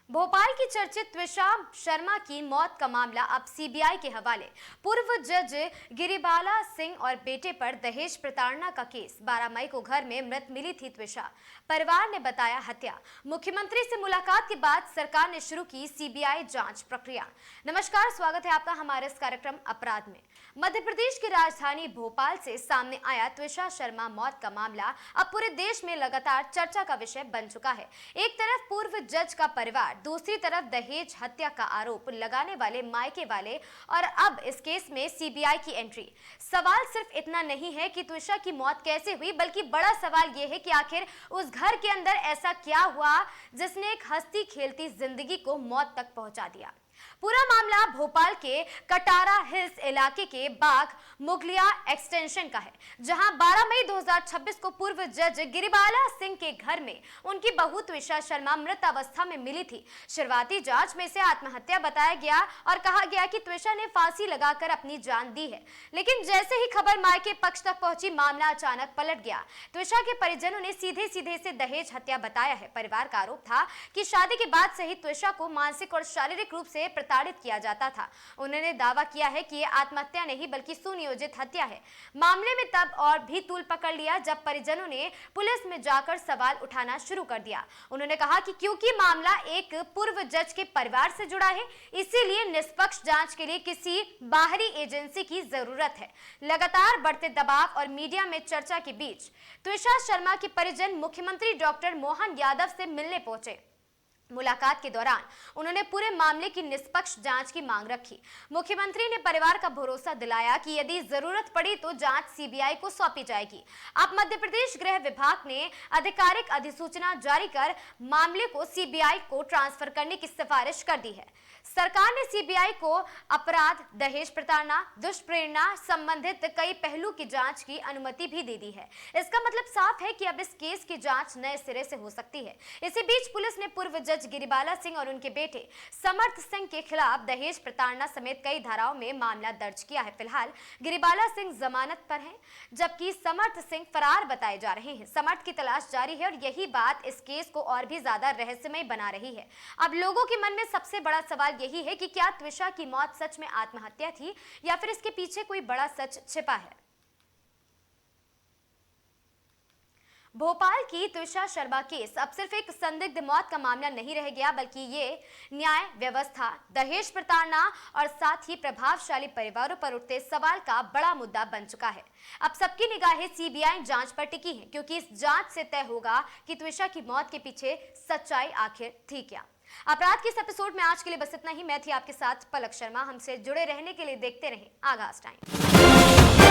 भोपाल की चर्चित त्विषा शर्मा की मौत का मामला अब सीबीआई के हवाले। पूर्व जज गिरिबाला सिंह और बेटे पर दहेज प्रताड़ना का केस। 12 मई को घर में मृत मिली थी त्विषा। परिवार ने बताया हत्या। मुख्यमंत्री से मुलाकात के बाद सरकार ने शुरू की सीबीआई जांच प्रक्रिया। नमस्कार, स्वागत है आपका हमारे इस कार्यक्रम अपराध में। मध्य प्रदेश की राजधानी भोपाल से सामने आया त्विषा शर्मा मौत का मामला अब पूरे देश में लगातार चर्चा का विषय बन चुका है। एक तरफ पूर्व जज का परिवार, दूसरी तरफ दहेज हत्या का आरोप लगाने वाले मायके वाले और अब इस केस में सीबीआई की एंट्री। सवाल सिर्फ इतना नहीं है कि त्विषा की मौत कैसे हुई, बल्कि बड़ा सवाल यह है कि आखिर उस घर के अंदर ऐसा क्या हुआ जिसने एक हंसती खेलती जिंदगी को मौत तक पहुंचा दिया। पूरा मामला भोपाल के कटारा हिल्स इलाके के बाग मुगलिया एक्सटेंशन का है, जहां 12 मई 2026 को पूर्व जज गिरिबाला सिंह के घर में उनकी बहू त्विषा शर्मा मृत अवस्था में मिली थी। शुरुआती जांच में इसे आत्महत्या बताया गया और कहा गया कि त्विषा ने फांसी लगाकर अपनी जान दी है, लेकिन जैसे ही खबर मायके पक्ष तक पहुंची, मामला अचानक पलट गया। त्विषा के परिजनों ने सीधे सीधे इसे दहेज हत्या बताया है। परिवार का आरोप था कि शादी के बाद से ही त्विषा को मानसिक और शारीरिक रूप से प्रताड़ित किया जाता था। उन्होंने दावा किया है कि यह आत्महत्या नहीं बल्कि सुनियोजित हत्या है। मामले में तब और भी तूल पकड़ लिया जब परिजनों ने पुलिस में जाकर सवाल उठाना शुरू कर दिया। उन्होंने कहा कि क्योंकि मामला एक पूर्व जज के परिवार से जुड़ा है, इसीलिए निष्पक्ष जांच के लिए किसी बाहरी एजेंसी की जरूरत है। लगातार बढ़ते दबाव और मीडिया में चर्चा के बीच त्विषा शर्मा के परिजन मुख्यमंत्री डॉक्टर मोहन यादव से मिलने पहुंचे। मुलाकात के दौरान उन्होंने पूरे मामले की निष्पक्ष जांच की मांग रखी। मुख्यमंत्री ने परिवार का भरोसा दिलाया कि यदि जरूरत पड़ी तो जांच सीबीआई को सौंपी जाएगी। अब मध्य प्रदेश गृह विभाग ने आधिकारिक अधिसूचना जारी कर मामले को सीबीआई को ट्रांसफर करने की सिफारिश कर दी है। सरकार ने सीबीआई को अपराध, दहेज प्रताड़ना, दुष्प्रेरणा संबंधित कई पहलू की जांच की अनुमति भी दे दी है। इसका मतलब साफ है कि अब इस केस की जांच नए सिरे से हो सकती है। इसी बीच पुलिस ने पूर्व जज गिरिबाला सिंह और उनके बेटे समर्थ सिंह के खिलाफ दहेज प्रताड़ना समेत कई धाराओं में मामला दर्ज किया है। फिलहाल गिरिबाला सिंह जमानत पर हैं, जबकि समर्थ सिंह फरार बताए जा रहे हैं। समर्थ की तलाश जारी है और यही बात इस केस को और भी ज्यादा रहस्यमय बना रही है। अब लोगों के मन में सबसे बड़ा सवाल यही है कि क्या त्विषा की मौत सच में आत्महत्या थी या फिर इसके पीछे कोई बड़ा सच छिपा है। भोपाल की त्विषा शर्मा केस अब सिर्फ एक संदिग्ध मौत का मामला नहीं रह गया, बल्कि ये न्याय व्यवस्था, दहेज प्रताड़ना और साथ ही प्रभावशाली परिवारों पर उठते सवाल का बड़ा मुद्दा बन चुका है। अब सबकी निगाहें सीबीआई जांच पर टिकी हैं, क्योंकि इस जांच से तय होगा कि त्विषा की मौत के पीछे सच्चाई आखिर थी क्या। अपराध के इस एपिसोड में आज के लिए बस इतना ही। मैं थी आपके साथ पलक शर्मा। हमसे जुड़े रहने के लिए देखते रहें आगाज टाइम।